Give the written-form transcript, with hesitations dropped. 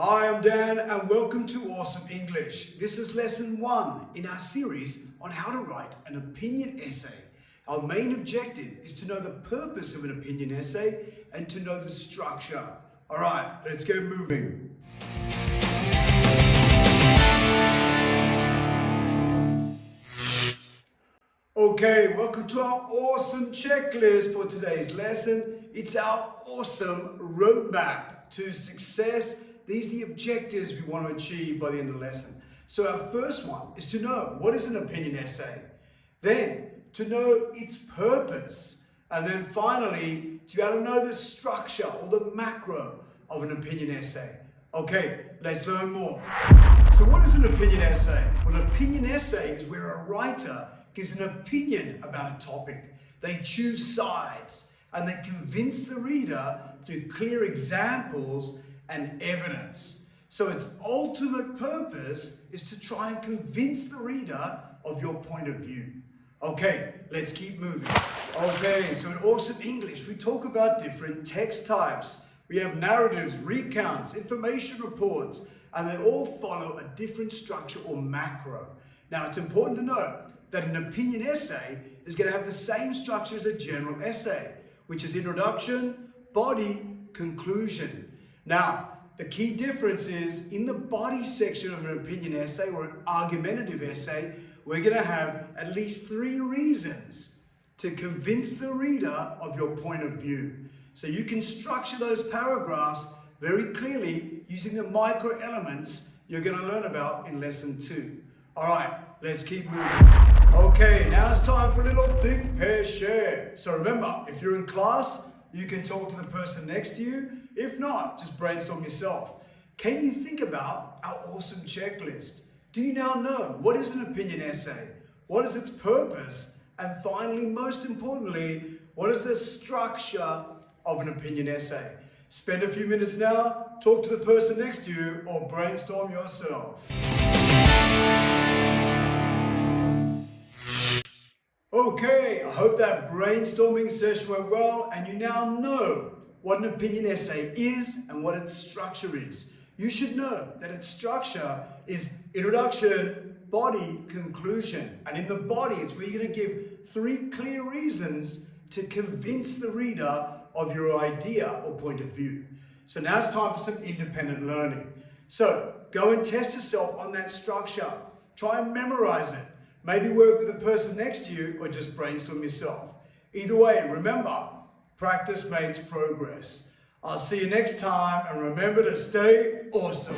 Hi, I'm Dan and welcome to Awesome English. This is lesson 1 in our series on how to write an opinion essay. Our main objective is to know the purpose of an opinion essay and to know the structure. All right, let's get moving. Okay, welcome to our awesome checklist for today's lesson. It's our awesome roadmap to success. These are the objectives we want to achieve by the end of the lesson. So our first one is to know what is an opinion essay, then to know its purpose, and then finally to be able to know the structure or the macro of an opinion essay. Okay, let's learn more. So what is an opinion essay? Well, an opinion essay is where a writer gives an opinion about a topic. They choose sides and they convince the reader through clear examples and evidence. So its ultimate purpose is to try and convince the reader of your point of view. Okay, let's keep moving. Okay, so in Awesome English, we talk about different text types. We have narratives, recounts, information reports, and they all follow a different structure or macro. Now, it's important to note that an opinion essay is going to have the same structure as a general essay, which is introduction, body, conclusion. Now, the key difference is in the body section of an opinion essay or an argumentative essay, we're going to have at least 3 reasons to convince the reader of your point of view. So you can structure those paragraphs very clearly using the micro elements you're going to learn about in lesson 2. All right, let's keep moving. Okay, now it's time for a little think, pair, share. So remember, if you're in class, you can talk to the person next to you. If not, just brainstorm yourself. Can you think about our awesome checklist? Do you now know what is an opinion essay? What is its purpose? And finally, most importantly, what is the structure of an opinion essay? Spend a few minutes now, talk to the person next to you, or brainstorm yourself. Okay, I hope that brainstorming session went well and you now know what an opinion essay is and what its structure is. You should know that its structure is introduction, body, conclusion. And in the body, it's where you're going to give 3 clear reasons to convince the reader of your idea or point of view. So now it's time for some independent learning. So go and test yourself on that structure. Try and memorize it. Maybe work with the person next to you or just brainstorm yourself. Either way, remember, practice makes progress. I'll see you next time and remember to stay awesome.